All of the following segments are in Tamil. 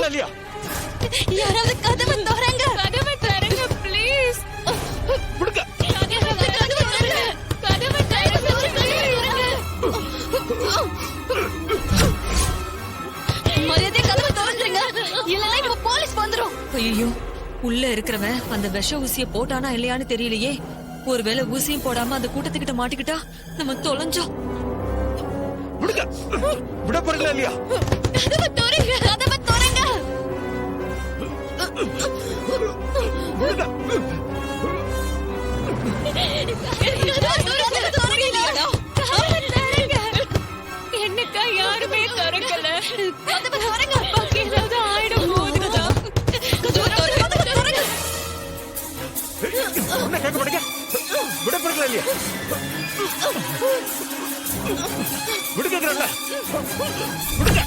பண்றீங்களா இல்லையா? யாராவது கதவை திறங்க. கதவை திறங்க ப்ளீஸ். விடுங்க. கதவை திறங்க. கதவை திறங்க. மரியாதை கதவை திறந்துருங்க. இல்லைன்னா இப்ப போலீஸ் வந்துரும். ஐயோ, உள்ள இருக்கிறவன் அந்த விஷ ஊசிய போட்டானா இல்லையான்னு தெரியலையே. ஒருவேளை ஊசியும் போடாம அந்த கூட்டத்துக்கிட்ட மாட்டிக்கிட்டா நம்ம தொலைஞ்சோம். விடுங்க. விட போறீங்களா இல்லையா? கதவை திறங்க. கதவை திறங்க. விடுங்க. என்னக்கா யாருமே திறக்கல. கதவை திறங்க. ஏதாவது ஆயிடும் போகுதுதா. என்ன கேட்க மாட்டீங்க? விட போறீங்களா இல்லையா? விடுங்கறல்ல. விடுங்க.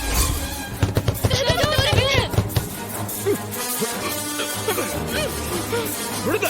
விடுங்க. விடுங்க.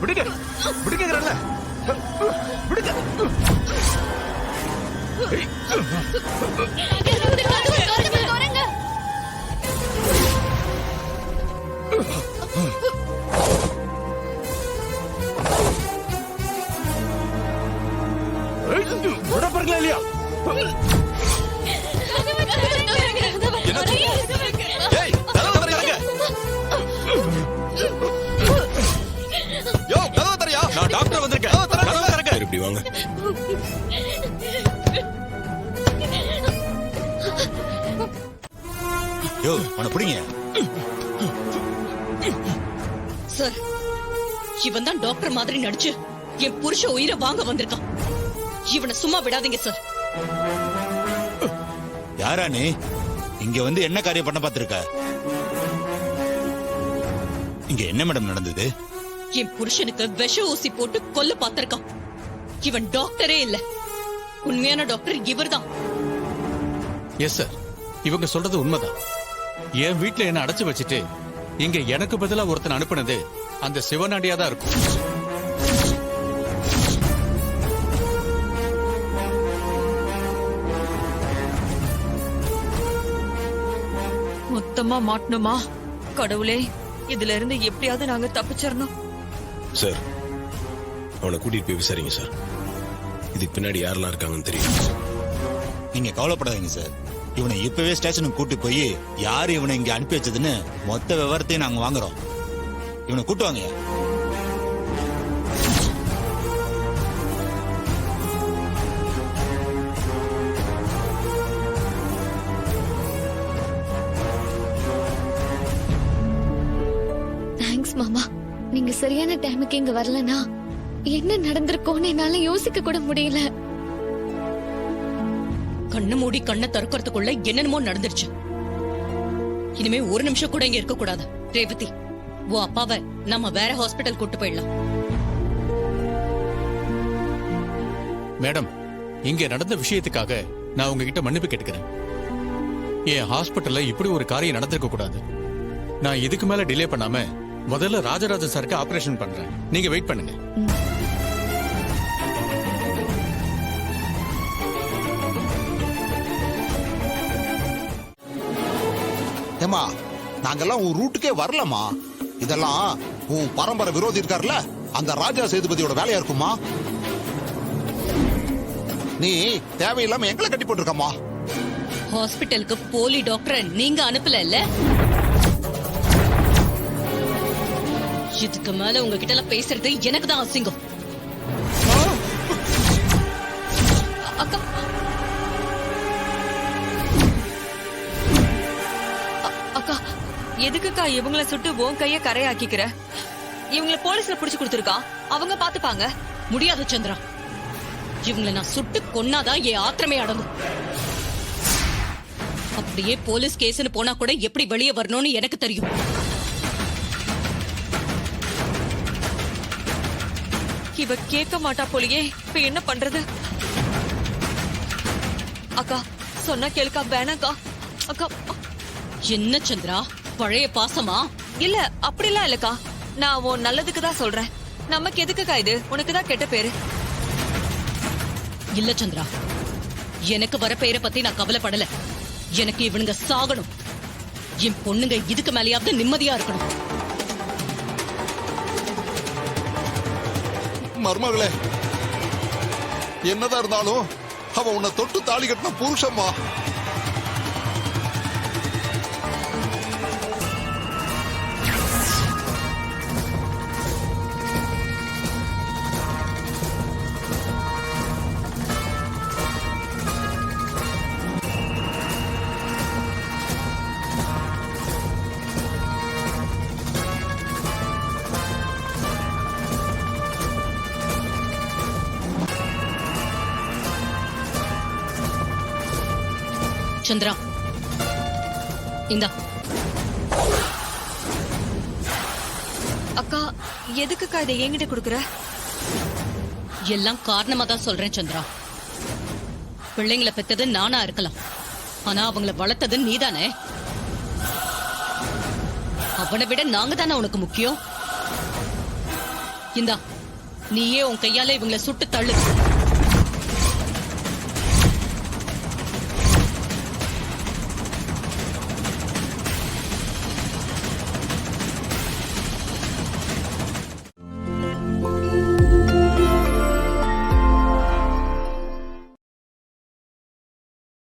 விடுங்க. விடுங்கறல்ல. விடுங்க. விட போறீங்களா இல்லையா? ஏய், கதவை திறங்க. யோ, கதவை திறயா. நான் டாக்டர் வந்திருக்கேன். கதவை திறங்க. இப்படி வாங்க. யோ, அவனை பிடிங்க. சார், இவன் தான் டாக்டர் மாதிரி நடிச்சு என் புருஷ உயிரை வாங்க வந்திருக்கான். இவனை சும்மா விடாதீங்க சார். யாரா நீ? இங்க வந்து என்ன காரியம் பண்ண பாத்திருக்க? இங்க என்ன மேடம் நடந்தது? என் புருஷனுக்கு விஷ ஊசி போட்டு கொல்ல பாத்திருக்கான். இவன் டாக்டரே இல்ல. உண்மையான டாக்டர் இவர்தான். எஸ் சார், இவங்க சொல்றது உண்மைதான். என் வீட்டுல என்ன அடைச்சு வச்சுட்டு இங்க எனக்கு பதிலா ஒருத்தன் அனுப்புனது அந்த சிவனாண்டியா தான் இருக்கும். மொத்தமா மாட்டணுமா? கடவுளே, இதுல இருந்து எப்படியாவது நாங்க தப்பிச்சிடணும். சார், அவனை கூட்டிட்டு போய் விசாரிங்க சார். இதுக்கு பின்னாடி யாரெல்லாம் இருக்காங்கன்னு தெரியும். நீங்க கவலைப்படாதீங்க சார். இவனை இப்பவே ஸ்டேஷனுக்கு கூட்டி போய் யாரு இவனை இங்க அனுப்பி வச்சதுன்னு மொத்த விவரத்தையும் நாங்க வாங்குறோம். இவனை கூட்டு வாங்க. தேங்க்ஸ் மாமா. நீங்க சரியான டைமுக்கு இங்க வரலனா என்ன நடந்திருக்கோன்னு என்னால யோசிக்க கூட முடியல. கண்ணு மூடி கண்ணை திறக்கிறதுக்குள்ள என்னென்னமோ நடந்துருச்சு. இனிமே ஒரு நிமிஷம் கூட இங்க இருக்க கூடாது. ரேவதி, உன் அப்பாவை நம்ம வேற ஹாஸ்பிட்டல் கூட்டு போயிடலாம். மேடம், இங்க நடந்த விஷயத்துக்காக நான் உங்ககிட்ட மன்னிப்பு கேட்டுக்கிறேன். என் ஹாஸ்பிட்டல்ல இப்படி ஒரு காரியம் நடந்திருக்க கூடாது. நான் இதுக்கு மேல டிலே பண்ணாம முதல்ல ராஜராஜன் சாருக்கு ஆபரேஷன் பண்றேன். நீங்க வெயிட் பண்ணுங்க. ஏமா, நாங்கெல்லாம் உன் ரூட்டுக்கே வரலமா. இதெல்லாம் உன் பரம்பரை விரோதி இருக்காருல்ல, அந்த ராஜா சேதுபதியோட வேலையா இருக்குமா? நீ தேவையில்லாம எங்களை கட்டி போட்டிருக்கமா. ஹாஸ்பிட்டலுக்கு போலி டாக்டரை நீங்க அனுப்பல இல்ல? இதுக்கு மேல உங்ககிட்ட பேசுறது எனக்கு தான் அசிங்கம். அக்கா, அக்கா, எதுக்குக்கா இவங்கள சுட்டு உன் கைய கரையாக்கிக்கிற? இவங்கள போலீஸ்ல புடிச்சு கொடுத்துருக்கா, அவங்க பாத்துப்பாங்க. முடியாது சந்திரா, இவங்களை நான் சுட்டு கொன்னாதான் என் ஆத்திரமே அடங்கும். அப்படியே போலீஸ் கேஸ்னு போனா கூட எப்படி வெளியே வரணும்னு எனக்கு தெரியும். இவ கேட்க மாட்டா போலியே, இப்ப என்ன பண்றது? அக்கா சொன்னா கேளுக்கா, வேணாக்கா. அக்கா என்ன சந்திரா, பழைய பாசமா? இல்ல அப்படிலாம் இல்லக்கா, நான் உன் நல்லதுக்கு தான் சொல்றேன். நமக்கு எதுக்குக்கா இது? உனக்குதான் கெட்ட பேரு. இல்ல சந்திரா, எனக்கு வர பேரை பத்தி நான் கவலைப்படல. எனக்கு இவனுங்க சாகணும். என் பொண்ணுங்க இதுக்கு மேலேயாவது நிம்மதியா இருக்கணும். மருமகளே, என்னதான் இருந்தாலும் அவ உன்னை தொட்டு தாலி கட்டின புருஷம்மா. சந்திரா, இந்தா. அக்கா எதுக்குக்கா இதை என்கிட்ட கொடுக்குற? எல்லாம் காரணமா தான் சொல்றேன் சந்திரா. பிள்ளைங்களை பெத்தது நானா இருக்கலாம், ஆனா அவங்கள வளர்த்தது நீதானே. அவனை விட நாங்க தானே உனக்கு முக்கியம். இந்தா, நீயே உன் கையால இவங்களை சுட்டு தள்ளு.